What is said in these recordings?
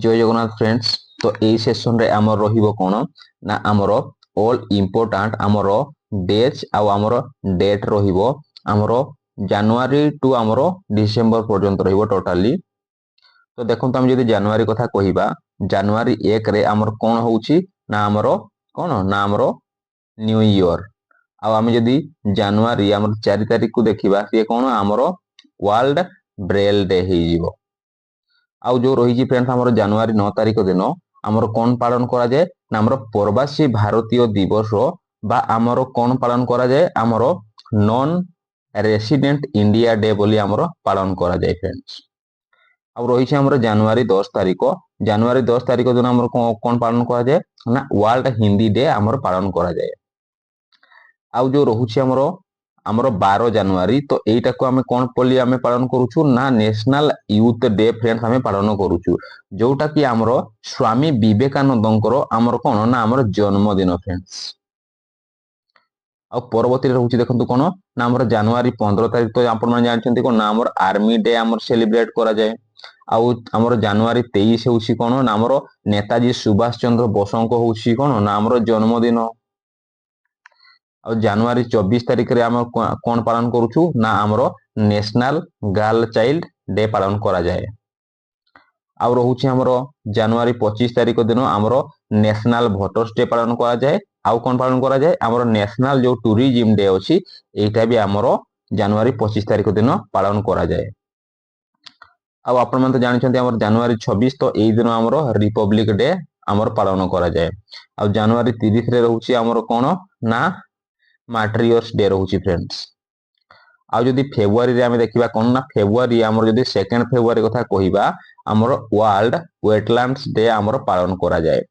जय जगन्नाथ फ्रेंड्स। तो यही सेशन रे आमर रहिबो कोन ना आमर ऑल इम्पोर्टेंट आमर डेट्स आ आमर डेट रहिबो आमर जनवरी टू आमर डिसेंबर पर्यंत रहिबो टोटली। तो देखंतु हम जदि जनवरी कथा कहिबा जनवरी 1 रे आमर कोन होउची ना आमर कोन ना आमर न्यू ईयर। आ आम जदि जनवरी आमर 4 तारिख को देखिबा से कोन आमर वर्ल्ड ब्रेल डे हे जिवो। आउ जो रही फ्रेंड्स आमर जनवरी 9 तारिख दिन आमर कौन पालन करा जाए ना आमर प्रवासी भारतीय दिवस बा आमर कौन पालन करा जाए आमर नॉन रेसिडेंट इंडिया डे बोली आमर पालन करा जाए फ्रेंड्स। आउ रही आमर जनवरी 10 तारिख दिन आमर कौन पालन करा जाए ना वर्ल्ड हिंदी डे आमर पालन करा जाए। आउ जो रहुछि आमर 12 जनवरी तो एटा को आमे कोन बोली आमे पालन करूछु ना नेशनल यूथ डे फ्रेंड्स आमे पालन करूछु जोटा कि आमर स्वामी विवेकानंदंकर आमर कोन ना आमर जन्मदिन फ्रेंड्स। आ परवर्ती रहुछि देखंतु कोन ना आमर जनवरी 15 तारिख तो आपण माने जानछन्ती कोन ना आमर आर्मी डे आमर सेलिब्रेट करा जाय। आउ आमर जनवरी 23 होछि कोन ना आमर नेताजी सुभाष चंद्र बोसंको होछि कोन ना आमर जन्मदिन। और जनवरी 24 तारिख रे आम कौन पालन करूछु ना आमर नेशनल गर्ल चाइल्ड डे पालन करा जाए। आउ रहुछि आमर जनवरी 25 तारिख दिन आमर नेशनल वोटर्स डे पालन करा जाए। आउ कौन पालन करा जाए आमर नेशनल जो टूरिज्म डे अछि एटा भी आमर जनवरी 25 तारिख दिन पालन करा जाए। आउ आपण मन तो जानिछन्ती आमर जनवरी 26 तो एई दिन आमर रिपब्लिक डे आमर पालन करा जाए। आउ जनवरी 30 रे रहुछि आमर कोन ना मार्टियर्स डे रहुछि फ्रेंड्स। आ जदि फेब्रुआरी रे आमे देखिबा कोन ना फेब्रुआरी आमर जदि 2 फेब्रुआरी कथा कहिबा आमर वर्ल्ड वेटलैंड्स डे आमर पालन करा जाए।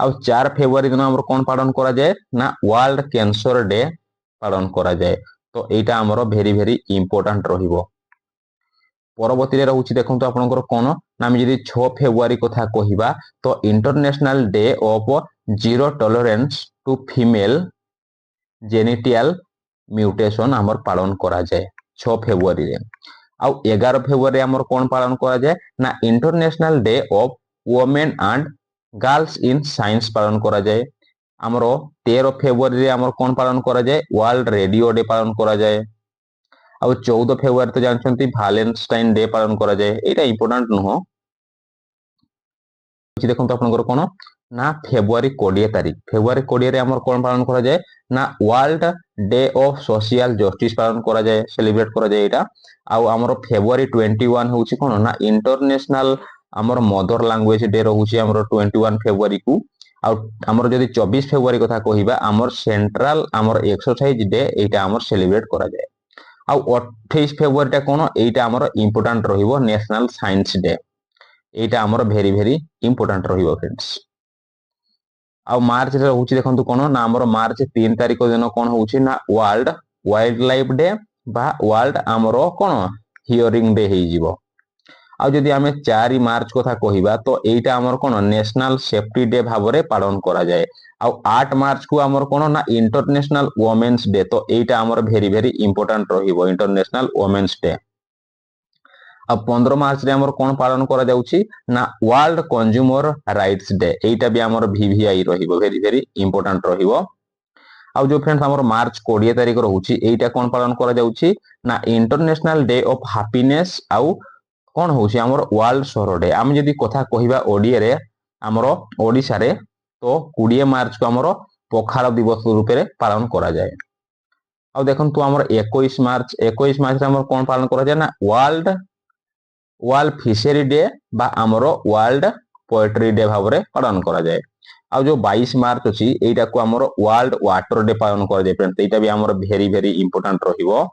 आ 4 फेब्रुआरी दिन आमर कोन पालन करा जाए ना वर्ल्ड कैंसर डे पालन करा जाए। तो एटा आमर भेरी भेरी इंपोर्टेंट रहिबो। परवर्ती रे रहुछि देखंतु आपनकर कोन ना हम जदि 6 फेब्रुआरी कथा कहिबा तो international day of zero tolerance to female genital mutation आमर पालन करा जाए 6 फेब्रुआरी रे। आउ 11 फेब्रुआरी आमर कोन पालन करा जाए ना international day of women and girls in science पालन करा जाए। आमर 13 फेब्रुआरी रे आमर कोन पालन करा जाए वर्ल्ड रेडियो डे पालन करा जाए। आउ 14 फेब्रुआरी तो जानछन्ती वैलेंटाइन डे पालन करा जाए। एटा इंपोर्टेंट नुहो। देखंतु आपनकर कोन ना फेब्रुआरी 20 तारिख रे आमर कोन पालन करा जाए ना world day of social justice पालन करा जाए सेलिब्रेट करा जाए एटा। आउ आमर फेब्रुआरी 21 होउछि कोन ना इंटरनेशनल आमर मदर लैंग्वेज डे रहुछि आमर 21 फेब्रुआरी को। आउ आमर जदि 24 फेब्रुआरी कथा कहिबा आमर सेंट्रल आमर एक्सरसाइज डे एटा आमर सेलिब्रेट करा जाए। आउ 28 फेब्रुआरी टा कोन एटा आमर इंपोर्टेंट रहिबो नेशनल साइंस डे। एटा आमर भेरी भेरी इंपोर्टेंट रहिबो फ्रेंड्स। आ मार्च रे होउछि देखंतु कोन ना आमर मार्च 3 तारिख दिन कोन होउछि ना वर्ल्ड वाइल्ड लाइफ डे बा वर्ल्ड आमर कोन हियरिंग डे हे जिवो। आ जदि आमे 4 मार्च कथा कहिबा तो एटा आमर कोन नेशनल सेफ्टी डे भाबरे पालन करा जाए। आ 8 मार्च को आमर कोन ना इंटरनेशनल वुमेन्स डे तो एटा आमर भेरी भेरी इंपोर्टेंट रहिबो इंटरनेशनल वुमेन्स डे। अब 15 मार्च रे आमर कोन पालन करा जाउछि ना वर्ल्ड कंज्यूमर राइट्स डे एटा भी आमर वीवीआई रहिबो भेरी भेरी इंपोर्टेंट रहिबो। आ जो फ्रेंड्स आमर मार्च 20 तारिख रहुछि एटा कोन पालन करा जाउछि ना इंटरनेशनल डे ऑफ हैप्पीनेस। आउ कोन होउछि आमर वर्ल्ड सौर डे। आम जदि कथा कहिबा ओडिया रे आमर ओडिसा रे तो 20 मार्च को आमर पखाल दिवस रूप रे पालन करा जाए। आ देखंतु आमर 21 मार्च रे आमर कोन पालन करा जाए ना वर्ल्ड फिशरी डे बा आमर वर्ल्ड पोएट्री डे भाबरे पालन करा जाए। आ जो 22 मार्च अछि एटा को आमर वर्ल्ड वाटर डे पालन करा जाए फ्रेंड्स। एटा भी आमर भेरी भेरी इंपोर्टेंट रहिबो।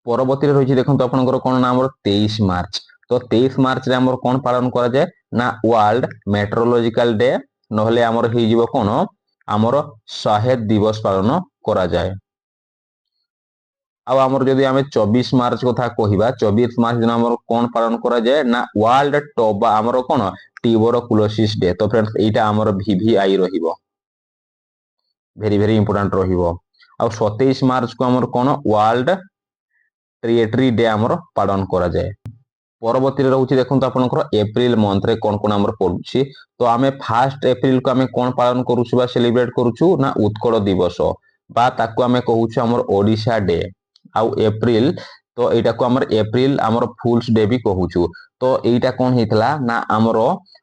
परवर्ती रहिछि देखंतु आपनकर कोन ना आमर 23 मार्च तो 23 मार्च रे आमर कोन पालन करा जाए ना वर्ल्ड मेट्रोलॉजिकल डे नहले आमर हे जिवो कोन आमर शहीद दिवस पालन करा जाए। आउ आमर जदि आमे 24 मार्च कथा कहिबा 24 मार्च दिन आमर कोन पालन करा जाए ना वर्ल्ड टोबा आमर कोन ट्यूबरकुलोसिस डे। तो फ्रेंड्स एटा आमर वीवीआई रहिबो भेरी भेरी इंपोर्टेंट रहिबो। आउ 27 मार्च को आमर कोन वर्ल्ड ट्रिएटरी डे आमर पालन करा जाए। परवर्ती रहुछि देखंतु आपनकर एप्रिल मंथ रे कोन कोन हमर पडुछि। तो आमे 1 एप्रिल को आमे कोन पालन करूछु बा सेलिब्रेट करूछु ना उत्कल दिवस बा ताकू आमे कहूछु हमर ओडिशा डे। आउ एप्रिल तो एटा को हमर एप्रिल हमर फूल्स डे भी कहूछु। तो एटा कोन हेतला ना हमर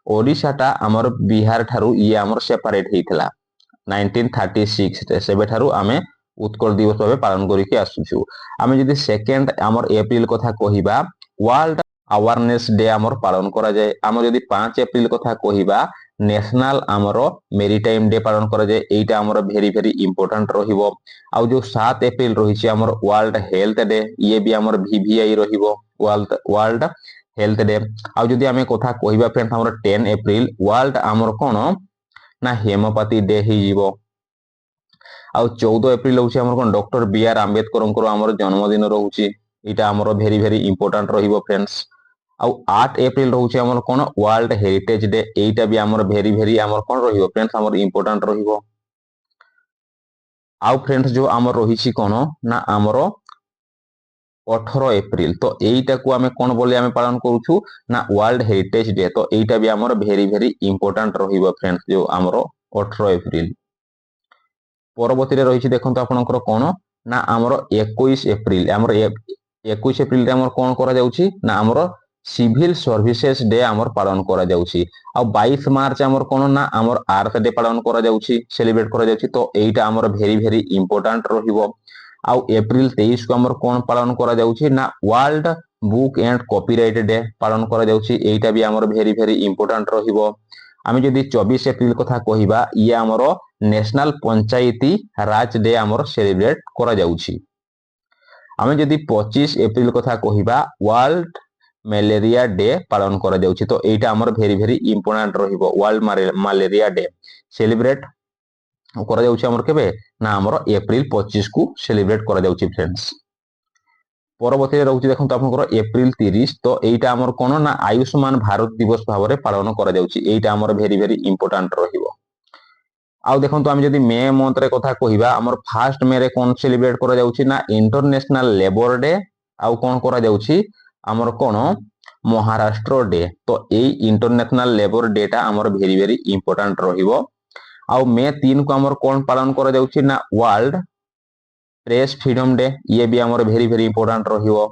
ओडिशा टा हमर बिहार ठारू ये हमर सेपरेट हेतला 1936 रे सेबे ठारू आमे उत्कल दिवस भाबे पालन करिके आसुछु। आमे जदि सेकेंड हमर एप्रिल कथा कहिबा वर्ल्ड अवेयरनेस डे हमर पालन करा जाय। आम जदि 5 एप्रिल कथा कहिबा नेशनल हमर मेरीटाइम डे पालन करा जाय। एटा हमर भेरी भेरी इंपोर्टेंट रहिबो। आउ जो 7 एप्रिल रहिछि हमर वर्ल्ड हेल्थ डे ये भी हमर VVI रहिबो वर्ल्ड हेल्थ डे। आउ जदि आमे कथा कहिबा फ्रेंड्स हमर 10 एप्रिल वर्ल्ड हमर कोन ना हेमोपैथी डे हि जीवो। आउ 14 एप्रिल होछि हमर कोन डॉक्टर BR आंबेडकर हमर जन्मदिन रहुछि। एटा हमर भेरी भेरी इंपोर्टेंट रहिबो फ्रेंड्स। आउ 8 एप्रिल रहुछि हमर कोन वर्ल्ड हेरिटेज डे। एटा भी हमर भेरी भेरी हमर कोन रहिबो फ्रेंड्स हमर इंपोर्टेंट रहिबो। आउ फ्रेंड्स जो हमर रहिछि कोन ना हमर 18 एप्रिल तो एटा को आमे कोन बोली आमे पालन करूछु ना वर्ल्ड हेरिटेज डे। तो एटा भी हमर भेरी भेरी इंपोर्टेंट रहिबो फ्रेंड्स जो हमर 18 एप्रिल। परवर्ती रे रहिछि देखंतु आपनकर कोन ना हमर 21 एप्रिल हमर 21 एप्रिल रे हमर कोन करा जाउछि ना हमर सिविल सर्विसेज डे हमर पालन करा जाउछि। आ 22 मार्च हमर कोन ना हमर अर्थ डे पालन करा जाउछि सेलिब्रेट करा जाउछि। तो एटा हमर भेरी भेरी इंपोर्टेंट रहिबो। आ एप्रिल 23 को हमर कोन पालन करा जाउछि ना world book and copyright day पालन करा जाउछि। एटा भी हमर भेरी भेरी इंपोर्टेंट रहिबो। आमे जदि 24 एप्रिल कथा कहिबा ये हमर नेशनल पंचायती राज डे हमर सेलिब्रेट करा जाउछि। आमे जदि 25 एप्रिल कथा कहिबा वर्ल्ड मलेरिया डे पालन करा जाउछि। तो एटा हमर भेरी भेरी इंपोर्टेंट रहिबो। वर्ल्ड मलेरिया डे सेलिब्रेट करा जाउछि हमर केबे ना हमर एप्रिल 25 को सेलिब्रेट करा जाउछि फ्रेंड्स। परवर्ती रे रहउछि देखंतु आपनकर एप्रिल 30 तो एटा हमर कोन ना आयुष्मान भारत दिवस भाबरे पालन करा जाउछि। एटा हमर भेरी भेरी इंपोर्टेंट रहिबो। आउ देखंतु आमे जदि मे मंथ रे कथा कहिबा हमर 1 मे रे कोन सेलिब्रेट करा जाउछि ना इंटरनेशनल लेबर डे। आउ कोन करा जाउछि हमर कोन महाराष्ट्र डे। तो ए इंटरनेशनल लेबर डे टा हमर भेरी भेरी इंपोर्टेंट रहिबो। आउ मे 3 को हमर कोन पालन करा जाउछि ना वर्ल्ड प्रेस फ्रीडम डे ये भी हमर भेरी भेरी इंपोर्टेंट रहिबो।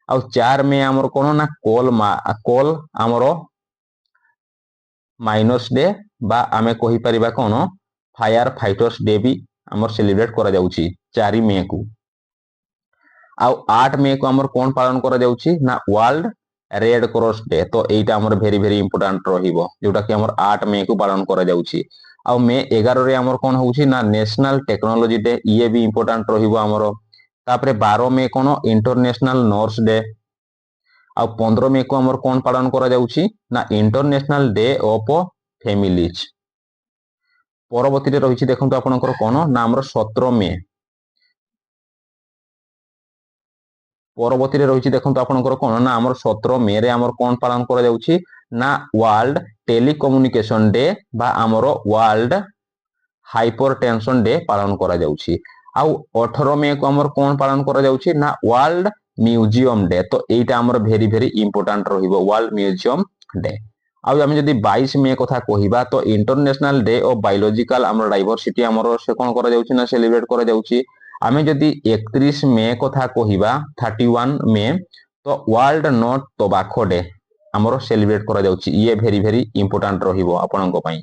आउ 4 मे हमर कोन ना कोल हमर माइनस डे बा आमे कहि परिबा कोन फायर फाइटर्स डे भी हमर सेलिब्रेट करा जाउछि 4 मे को। आउ 8 मे को हमर कोन पालन करा जाउछि ना वर्ल्ड रेड क्रॉस डे। तो एटा हमर भेरी भेरी इंपोर्टेंट रहिबो जोटा कि हमर 8 मे को पालन करा जाउछि। आउ मे 11 रे हमर कोन होउछि ना नेशनल टेक्नोलॉजी डे ये भी इंपोर्टेंट रहिबो हमर। तापरे 12 मे कोन इंटरनेशनल नर्स डे। आउ 15 मे को हमर कोन पालन करा जाउछि ना इंटरनेशनल डे ऑफ फैमिलीज। परवर्ती रे रहिछि देखंतु आपनकर कोन ना हमर 17 मे। परवर्ती रे रहिछि देखंतु आपनकर कोन ना हमर 17 मे रे हमर कोन पालन करा जाउछि ना वर्ल्ड टेलीकम्युनिकेशन डे बा हमर वर्ल्ड हाइपरटेंशन डे पालन करा जाउछि। आउ 18 मे को हमर कोन पालन करा जाउछि ना वर्ल्ड म्यूजियम डे। तो एटा हमर भेरी भेरी इंपोर्टेंट रहिबो वर्ल्ड म्यूजियम डे। आउ हम जदि 22 मे कथा कहिबा तो इंटरनेशनल डे ऑफ बायोलॉजिकल हमर डाइवर्सिटी हमर से कोन करा जाउछि ना सेलिब्रेट करा जाउछि। आमे जदि 31 मे कथा कहिबा 31 मे तो वर्ल्ड नॉट टोबैको डे हमर सेलिब्रेट करा जाउछि। ये भेरी भेरी इंपोर्टेंट रहिबो आपनक पई।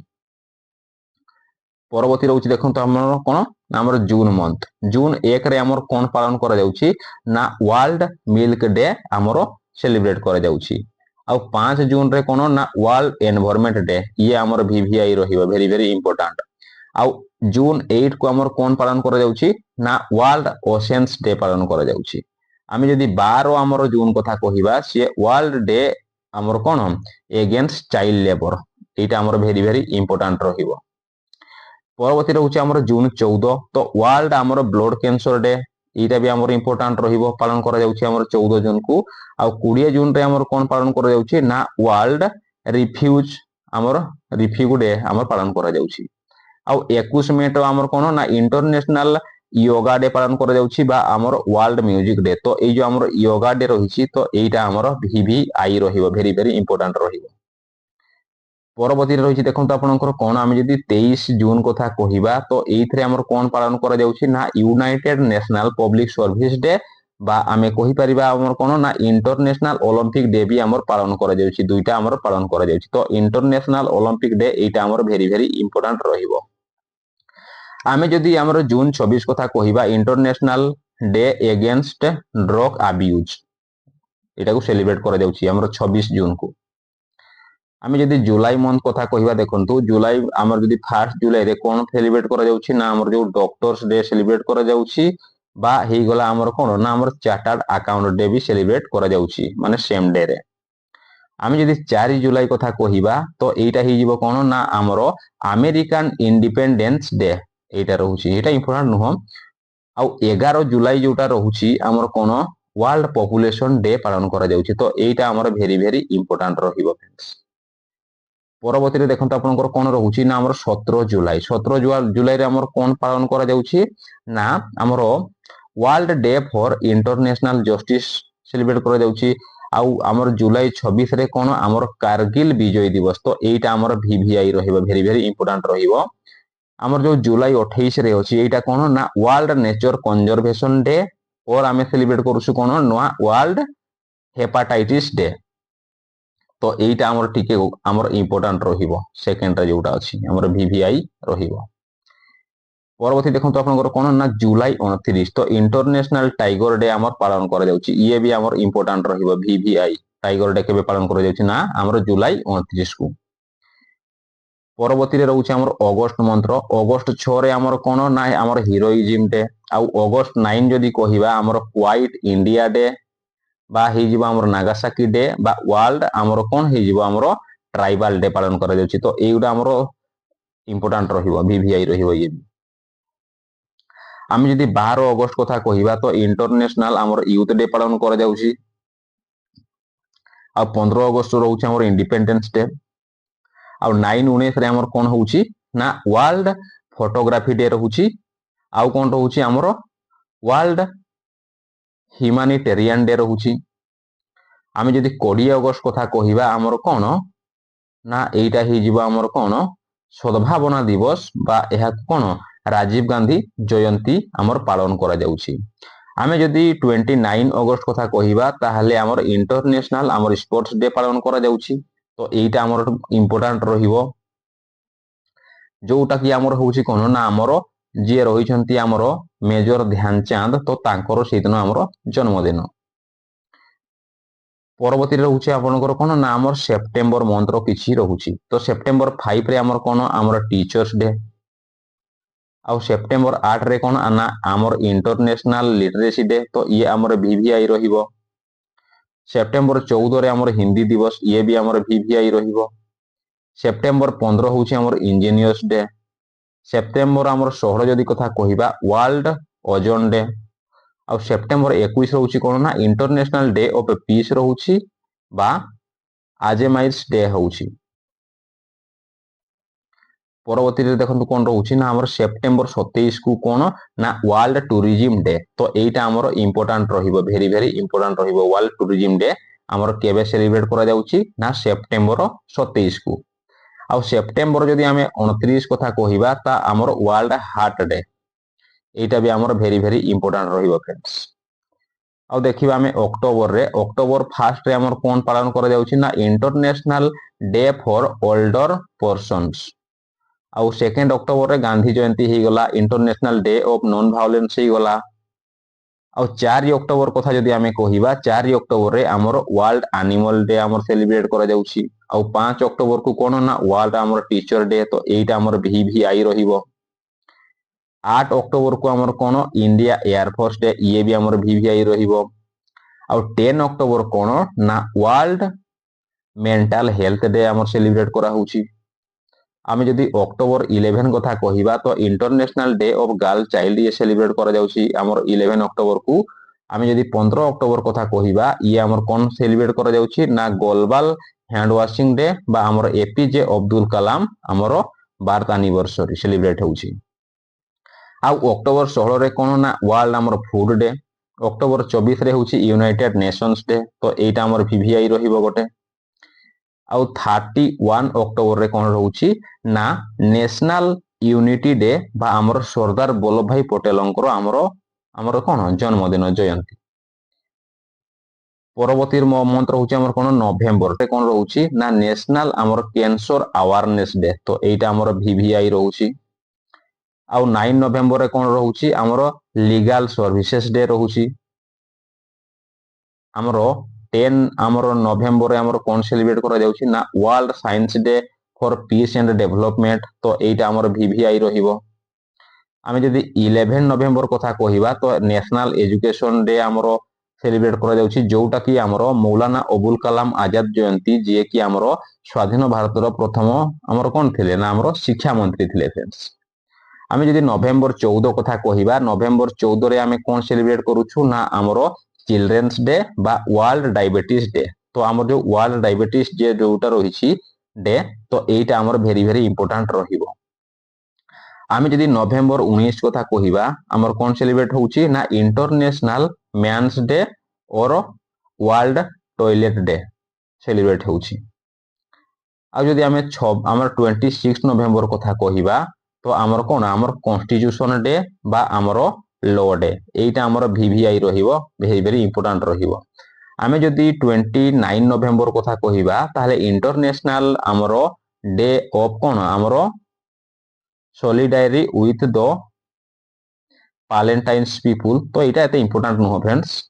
परवर्ती रहउछि देखंतु हमर कोन ना हमर जून मंथ। जून 1 रे हमर कोन पालन करा जाउछि ना वर्ल्ड मिल्क डे हमर सेलिब्रेट करा जाउछि। आउ 5 जून रे कोन ना वर्ल्ड एनवायरनमेंट डे ये हमर VVI रहिबो भेरी भेरी इंपोर्टेंट। आउ जून 8 को हमर कोन पालन करा जाउछि ना वर्ल्ड ओशेन्स डे पालन करा जाउछि। आमे जदि 12 हमर जून कथा कहिबा से वर्ल्ड डे हमर कोन अगेंस्ट चाइल्ड लेबर। एटा हमर भेरी भेरी इंपोर्टेंट रहिबो। परवर्ती रहउछि हमर जून 14 तो वर्ल्ड हमर ब्लड कैंसर डे एटा भी हमर इंपोर्टेंट रहिबो पालन करा जाउछि हमर 14 जून को। आ 20 जून रे हमर कोन पालन करा जाउछि ना वर्ल्ड रिफ्यूज हमर रिफ्यूज डे हमर पालन करा जाउछि। आ 21 मे तो हमर कोन ना इंटरनेशनल योगा डे पालन करा जाउछि बा हमर वर्ल्ड म्यूजिक डे। तो एई जो हमर योगा डे रहिछि तो एईटा हमर VVI रहिबो, भेरी भेरी इंपोर्टेंट रहिबो। परवर्ती रहिछि देखंतु आपनकर कोन आमे जदि 23 जून कथा कहिबा तो एइथरे हमर कोन पालन करा जाउछि ना United national public service day बा आमे कहि परिबा हमर कोन ना इंटरनेशनल ओलंपिक डे भी हमर पालन करा जाउछि, दुईटा हमर पालन करा जाउछि। तो इंटरनेशनल ओलंपिक डे एइटा हमर भेरी भेरी इंपोर्टेंट रहिबो। आमे जदि हमर जून 26 कथा कहिबा international day against drug abuse, एटा को सेलिब्रेट करा जाउछि हमर 26 जून को। आमे जदि जुलाई मंथ कथा कहिबा देखंतु जुलाई हमर जदि 1 जुलाई रे कोन सेलिब्रेट करा जाउछि ना हमर जो डॉक्टर्स डे सेलिब्रेट करा जाउछि बा हेई गला हमर कोन ना हमर चार्टर्ड अकाउंट डे भी सेलिब्रेट करा जाउछि माने सेम डे रे। आमे जदि 4 जुलाई कथा कहिबा तो एइटा हेई जिवो कोन ना हमर अमेरिकन इंडिपेंडेंस डे, एइटा रहुछि, एइटा इंपोर्टेंट नुह। आउ 11 जुलाई जोटा रहुछि हमर कोन वर्ल्ड पॉपुलेशन डे पालन करा जाउछि। तो एइटा हमर भेरी भेरी इंपोर्टेंट रहिबो फ्रेंड्स। परवर्ती रे देखंतु आपनकर कोन रहुछि ना हमर 17 जुलाई, 17 जुलाई रे हमर कोन पालन करा जाउछि ना हमर world day for international justice celebrate करा जाउछि। आउ हमर जुलाई 26 रे कोन हमर कारगिल विजय दिवस। तो एइटा हमर VVI रहिबो, भेरी भेरी इंपोर्टेंट रहिबो। हमर जो जुलाई 28 रे अछि एइटा कोन ना वर्ल्ड नेचर कंजर्वेशन डे और आमे सेलिब्रेट करूछु कोन ना वर्ल्ड हेपाटाइटिस डे। तो एइटा हमर टिके हमर इंपोर्टेंट रहिबो, सेकंड रे जोटा अछि हमर VVI रहिबो। परवर्ती देखंतु आपनकर कोन ना जुलाई 29 तो इंटरनेशनल टाइगर डे हमर पालन करा जाउछि, ये भी हमर इंपोर्टेंट रहिबो VVI। टाइगर डे केबे पालन करा जाउछि ना हमर जुलाई 29 को। परवर्ती रे रहउछि हमर अगस्त मंथ रो अगस्त 6 रे हमर कोन ना हमर हीरोइज्म डे। आउ अगस्त 9 जदि कहिबा हमर क्वाइट इंडिया डे बा हेई जिवो हमर नागासाकी डे बा वर्ल्ड हमर कोन हेई जिवो हमर ट्राइबल डे पालन करा जाउछि। तो एउडा हमर इंपोर्टेंट रहिबो, VVI रहिबो ये। आमे जदि 12 अगस्त कथा कहिबा तो इंटरनेशनल हमर यूथ डे पालन करा जाउछि। आ 15 अगस्त रहउछि हमर इंडिपेंडेंस डे। आ 9-19 रे हमर कोन होउछि ना वर्ल्ड फोटोग्राफी डे रहउछि। आउ कोन रहउछि हमर वर्ल्ड ह्यूमैनिटेरियन डे रहउछि। आमे जदि 20 अगस्त कथा कहिबा हमर कोन ना एइटा हेई जिवो हमर कोन सद्भावना दिवस बा एहा कोन राजीव गांधी जयंती हमर पालन करा जाउछि। आमे जदि 29 अगस्त कथा कहिबा ताहाले हमर इंटरनेशनल हमर स्पोर्ट्स डे पालन करा जाउछि। तो एइटा हमर इंपोर्टेंट रहिबो, जोटा कि हमर होउछि कोन ना हमर जे रहिछंती हमर मेजर ध्यानचंद तो तांकर सेदिन हमर जन्मदिन। परवर्ती रहउछि आपनकर कोन ना हमर सेप्टेम्बर मंथ रो किछि रहउछि। तो सेप्टेम्बर 5 रे हमर कोन हमर टीचर्स डे। आउ सेप्टेम्बर 8 रे कोन ना हमर इंटरनेशनल लिटरेसी डे। तो ये हमर VVI रहिबो। सेप्टेम्बर 14 रे हमर हिंदी दिवस, ये भी हमर VVI रहिबो। सेप्टेम्बर 15 होउछि हमर इंजीनियर्स डे। सेप्टेम्बर हमर 16 जदि कथा कहिबा वर्ल्ड ओजोन डे। आउ सेप्टेम्बर 21 रहउछि कोन ना इंटरनेशनल डे ऑफ पीस रहउछि बा आजेमाइस डे होउछि। परवर्ती रे देखंतु कोन रहउछि ना हमर सेप्टेम्बर 27 को कोन ना वर्ल्ड टूरिज्म डे। तो एइटा हमर इंपोर्टेंट रहिबो, भेरी भेरी इंपोर्टेंट रहिबो। वर्ल्ड टूरिज्म डे हमर केबे सेलिब्रेट करा जाउछि ना सेप्टेम्बर 27 को। आउ सेप्टेम्बर जदि हमें 29 कथा कहिबा ता हमर वर्ल्ड हार्ट डे, एइटा भी हमर भेरी भेरी इंपोर्टेंट रहिबो फ्रेंड्स। आउ देखिबा हमें अक्टोबर रे अक्टोबर 1 रे हमर कोन पालन करा जाउछि ना international day for older persons. आउ 2 अक्टोबर रे गांधी जयंती ही गला, international day of non violence ही गला। आउ 4 अक्टोबर कथा जदि हमें कहिबा 4 अक्टोबर रे हमर वर्ल्ड एनिमल डे हमर सेलिब्रेट करा जाउछि। आउ 5 अक्टोबर को कोन ना वर्ल्ड हमर टीचर डे। तो एइटा हमर VVI रहिबो। 8 अक्टोबर को हमर कोन इंडिया एयर फोर्स डे, ये भी हमर VVI रहिबो। आउ 10 अक्टोबर कोन ना वर्ल्ड मेंटल हेल्थ डे हमर सेलिब्रेट करा होउछि। आमे जदि अक्टोबर 11 कथा कहिबा तो international day of girl child ये सेलिब्रेट करा जाउछि हमर 11 अक्टोबर को। आमे जदि 15 अक्टोबर कथा कहिबा ये हमर कोन सेलिब्रेट करा जाउछि ना ग्लोबल हैंड वाशिंग डे बा हमर APJ अब्दुल कलाम हमर बर्थ एनिवर्सरी सेलिब्रेट होउछि। आउ अक्टोबर 16 रे कोन ना वर्ल्ड आमर फूड डे, अक्टोबर 24 रे होची यूनाइटेड नेशंस डे, तो एटा आमर VVI रहिबो गोटे। आउ 31 अक्टोबर रे कोन रहउची ना नेशनल यूनिटी डे बा आमर सरदार वल्लभ भाई पटेलंकर आमर कोन जन्मदिन जयंती। परवर्ती मंत्र होची आमर कोन नवेम्बर रे कोन रहउची ना नेशनल आमर कैंसर अवेयरनेस डे, तो एटा आमर VVI रहउची। आउ 9 नवेम्बर रे कोन रहउची आमर लीगल सर्विसेज डे रहउची। आमर 10 आमर नवेम्बर रे आमर कोन सेलिब्रेट करा जाउची ना world science day for piece and development, तो एटा आमर VVI रहिबो। आमे जदि 11 नवेम्बर कथा कहिबा तो नेशनल एजुकेशन डे आमर सेलिब्रेट करा जाउची, जोटा कि आमर मौलाना अबुल कलाम आजाद जयंती, जे कि आमर स्वाधीन भारत रो प्रथम आमर कोन थिले ना आमर शिक्षा मंत्री थिले फ्रेंड्स। आमे जदि नवेम्बर 14 कथा कहिबा, नवेम्बर 14 रे आमे कोन सेलिब्रेट करूछु ना आमर चिल्ड्रेन्स डे बा वर्ल्ड डायबिटीज डे, तो आमर जो वर्ल्ड डायबिटीज डे जोटा रहिछि डे, तो एटा आमर वेरी वेरी इंपोर्टेंट रहिबो। आमे जदि नवेम्बर 19 कथा कहिबा, आमर कोन सेलिब्रेट होउछि ना इंटरनेशनल मेंस डे और वर्ल्ड टॉयलेट डे सेलिब्रेट होउछि। आ जदि आमे आमर 26 नवेम्बर कथा कहिबा, तो आमर कोन आमर कॉन्स्टिट्यूशन डे बा आमर लॉ डे, एटा आमर VVI रहिबो, वेरी वेरी इंपोर्टेंट रहिबो। आमे जदि 29 नवेम्बर कथा कहिबा, ताले इंटरनेशनल आमर डे ऑफ कोन आमर सॉलिडारी विथ द पैलेंटाइन्स पीपल, तो एटा एते इंपोर्टेंट नो फ्रेंड्स।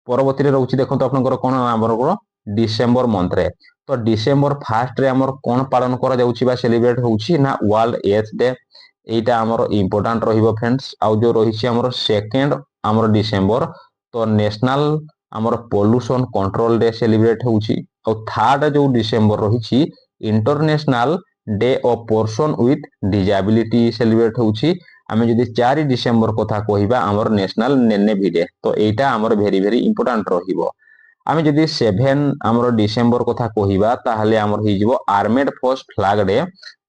परवर्ती रे रहउछि देखंतो आपनकर कोन आमर डिसेंबर मंथ रे, तो डिसेंबर 1 रे आमर कोन पालन करा जाउछि बा सेलिब्रेट होउछि ना वर्ल्ड एड्स डे, एटा आमर इंपोर्टेंट रहिबो फ्रेंड्स। आउ जो रहिछि आमर सेकंड आमर डिसेंबर, तो नेशनल आमर पोल्यूशन कंट्रोल डे सेलिब्रेट होउछि। आउ थर्ड जो डिसेंबर रहिछि international day of person with disability celebrate होउछि। आमे जदि 4 डिसेंबर कथा कहिबा आमर नेशनल नेवी डे, तो एटा आमर वेरी वेरी इंपोर्टेंट रहिबो। आमे जदि 7 आमर डिसेंबर कथा कहिबा, ताहले आमर हिजिबो आर्मेड फोर्स फ्लैग डे,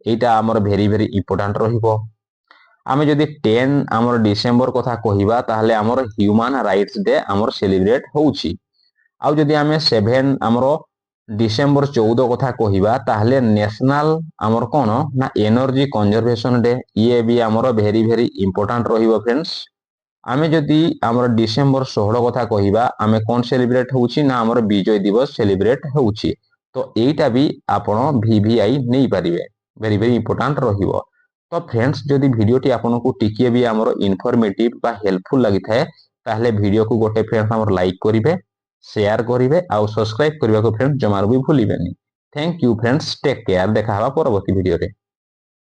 एटा आमर वेरी वेरी इंपोर्टेंट रहिबो। आमे जदि 10 आमर डिसेंबर कथा कहिबा, ताहले आमर ह्यूमन राइट्स डे आमर सेलिब्रेट होउछि। आउ जदि आमे 7 आमर डिसेंबर 14 कथा कहिबा, ताहले नेशनल आमर कोन ना एनर्जी कंजर्वेशन डे, ये भी आमर वेरी वेरी इंपोर्टेंट रहिबो फ्रेंड्स। आमे जदि आमर डिसेंबर 16 कथा कहिबा, आमे कोन सेलिब्रेट होउछि ना आमर विजय दिवस सेलिब्रेट होउछि, तो एटा भी आपण VVI नै परिबे, वेरी वेरी इंपोर्टेंट रहिबो। तो फ्रेंड्स जदि वीडियोटी आपनको टिकिए भी आमर इनफॉर्मेटिव बा हेल्पफुल लागि थाए, ताहले वीडियो को गोटे फ्रेंड्स आमर लाइक करिवे, शेयर करिवे आउ सब्सक्राइब करबा को फ्रेंड्स जमार भी भूलिबेनी। Thank you friends, take care, देखा हवा परवर्ती वीडियो रे।